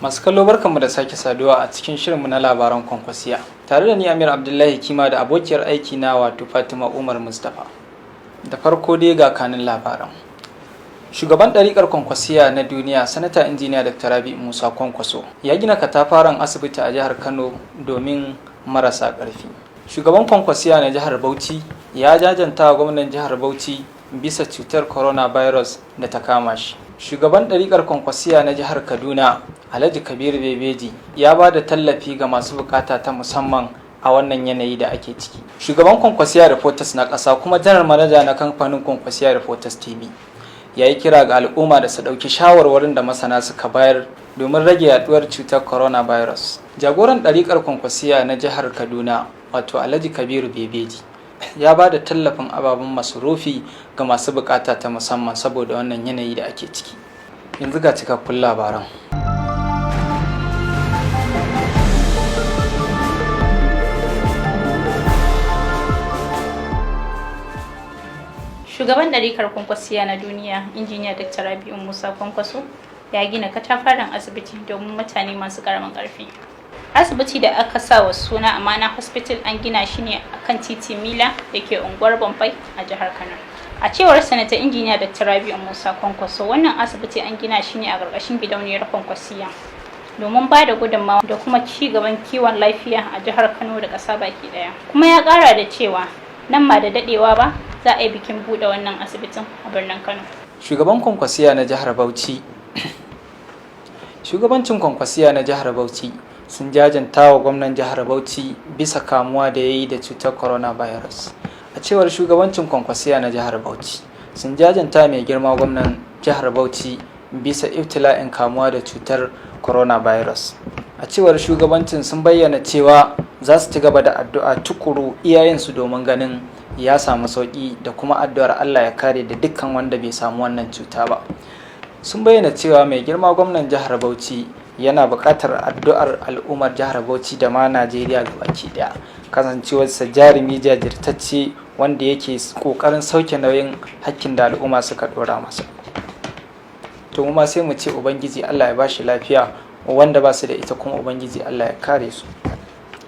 Masu kallo barkanmu da sake saduwa a cikin shirinmu na labaran Kwankwasiya. Tare da ni Amir Abdullahi Kima da abokiyar aiki na wato Fatima Umar Mustapha. Da farko dai ga kanin labaran. Shugaban ɗariƙar Kwankwasiya na duniya, Sanata Injiniya Dr. Rabi'u Musa Kwankwaso, ya gina katafaren asibiti a jihar Kano domin marasa ƙarfi. Shugaban Kwankwasiya na jihar Bauchi ya jajanta wa gwamnan jihar Bauchi bisa cutar coronavirus da ta kama shi. Shugaban ɗariƙar Kwankwasiya na jihar Kaduna, Alhaji Kabiru Bebeji, ya ba da tallafi ga masu bukata ta musamman a wannan yanayi da ake ciki. Shugaban Kwankwasiya Reporters na ƙasa kuma janar manaja na kamfanin Kwankwasiya Reporters TV ya yi kira ga al'umma da su ɗauki shawarwarin da masana suka bayar domin rage yaduwar cutar coronavirus. Jagoran ɗariƙar Kwankwasiya na jihar Kaduna, wato Alhaji Kabiru Bebeji, ya ba da tallafin ababen masarufi ga masu bukata ta musamman saboda wannan yanayi da ake ciki. Yanzu ga cikakkun labaran. Shugaban ɗarikar Kwankwasiya na duniya, Injiniya Dr. Rabi'u Musa Kwankwaso, ya gina katafaren asibiti domin mutane masu ƙaramin ƙarfi. Asibiti da aka sa wa suna Amana Hospital an gina shi ne a kan titi Mila da ke unguwar Bombay a jihar Kano. A cewar Sanata Injiniya Dr. Rabi'u Musa Kwankwaso, wannan asibiti an gina shi ne a ƙarƙashin gidauniyar Kwankwasiya domin ba da gudunmawa da kuma ci gaban kiwon lafiya a jihar Kano da ƙasa baki ɗaya. Kuma ya ƙara da cewa nan ba da daɗewa ba za a yi bikin buɗe wannan asibitin a birnin Kano. Shugabancin Kwankwasiya na jihar Bauchi sun jajanta wa gwamnan jihar Bauchi bisa kamuwa da ya yi da cutar coronavirus. A cewar shugabancin Kwankwasiya na jihar Bauchi, sun jajanta mai girma gwamnan jihar Bauchi bisa ibtila'in kamuwa da cutar coronavirus. A cewar shugabancin sun bayyana cewa za su ci gaba da addu'a tukuru iyayensu domin ganin ya samu sauki da kuma addu'ar Allah ya kare da dukkan wanda bai samu wannan cuta ba. Sun bayyana cewa mai girma gwamnan jihar Bauchi yana buƙatar addu'ar al'ummar jihar Bauchi da ma Najeriya gabaki daya, kasancewarsa jarumi jajirtacce wanda yake ƙoƙarin sauke nauyin hakkin da al'umma suka ɗora masa. To mu ma sai mu ce Ubangiji Allah ya bashi lafiya, wanda ba su da ita kuma Ubangiji Allah ya kare su.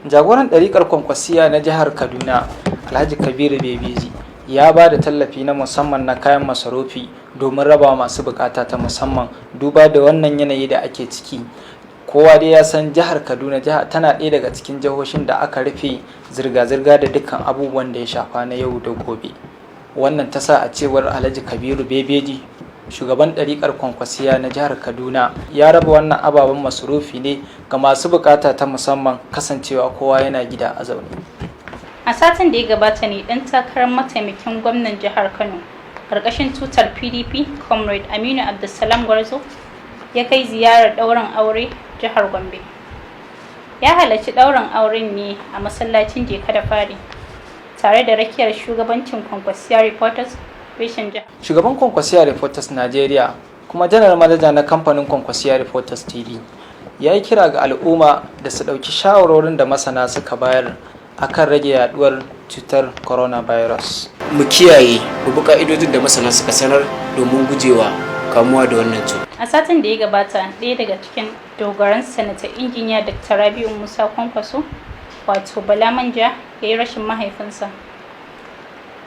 Jagoran ɗariƙar Kwankwasiya na jihar Kaduna, Alhaji Kabiru Bebeji, ya ba da tallafi na musamman na kayan masarufi domin raba masu bukata ta musamman duba da wannan yanayi da ake ciki. Kowa dai ya san jihar Kaduna tana ɗaya daga cikin jihohin da aka rufe zirga-zirga da dukkan abubuwan da ya shafa na yau da gobe. Wannan ta sa a cewar Alhaji Kabiru Bebeji, shugaban ɗariƙar Kwankwasiya na jihar Kaduna, ya raba wannan ababen masarufi ne ga masu bukata ta musamman, kasancewa kowa yana gida a zaune. A satin da ya gabata ne ɗan takarar mataimakin gwamnan jihar Kano ƙarƙashin tutar PDP, Comrade Aminu Abdulsalam Gwarzo, ya kai ziyarar ɗaurin aure jihar Gombe. Ya halarci ɗaurin auren ne a masallacin Jeka da Fari tare da rakiyar shugabancin Kwankwasiya Reporters reshen jihar. Shugaban Kwankwasiya Reporters Najeriya kuma janar manaja na kamfanin Kwankwasiya Reporters TV ya yi kira ga al'umma da su ɗauki shawarorin da masana suka bayar akan rage yaduwar cutar coronavirus. Mu kiyaye mu bi ka'idodin da masana suka sanar domin gujewa kamuwa da wannan cuta. A satin da ya gabata, ɗaya daga cikin dogaran Sanata Injiniya Dr. Rabi'u Musa Kwankwaso, wato Bala Manja, ya yi rashin mahaifinsa.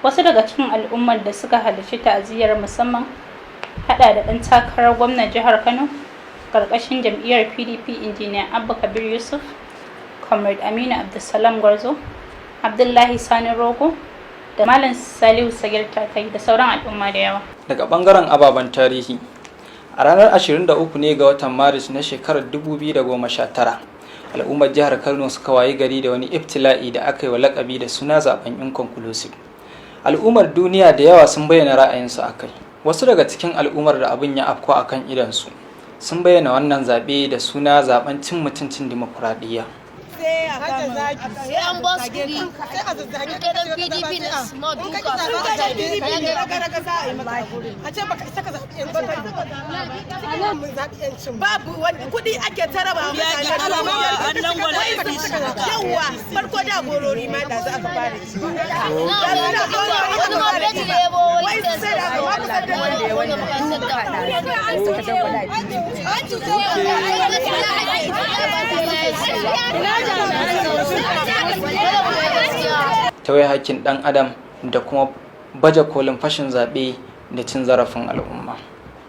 Wasu daga cikin al'ummar da suka halarci ta'aziyar musamman hada da ɗan takarar gwamnan jihar Kano ƙarƙashin jam'iyyar PDP Injiniya Abba Kabir Yusuf, Comrade Aminu Abdulsalam Gwarzo, Abdullahi Sani Rogo, da Malam Salihu Sagir Takai da sauran al'umma da yawa. Daga bangaren ababen tarihi, a ranar 23 ne ga watan Maris na shekarar 2019, al'ummar jihar Kano suka wayi gari da wani ibtila'i da aka yi wa lakabi da suna zaben inconclusive. Al'ummar duniya da yawa sun bayyana ra'ayinsu a kai. Wasu daga cikin al'ummar da abin ya afko a kan idansu sun bayyana wannan zaɓe da suna zaben cin mutuncin dimokuraɗiyya. sai an ba su kuɗi gidan pdp na small duka a ce baka isa ka zaɓi yancin babu wani kuɗi ake taraba yawwa farko da gorori ma da za a fara ci tauye hakkin ɗan adam da kuma baje kolin fashin zaɓe da cin zarafin al'umma.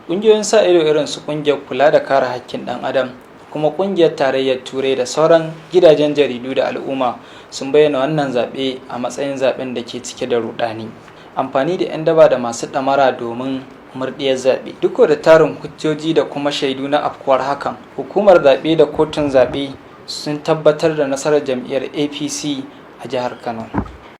Ƙungiyoyin sa ido irin su ƙungiyar kula da kare hakkin ɗan adam kuma ƙungiyar tarayyar turai da sauran gidajen jaridu da al'umma sun bayyana wannan zaɓe a matsayin zaɓen da ke cike da rudani, amfani da 'yan daba da masu ɗamara domin murɗiyar zaɓe. Duk da tarin hujjoji da kuma shaidu na afkuwar hakan, hukumar zaɓe da kotun zaɓe sun tabbatar da nasarar jam'iyyar APC a jihar Kano.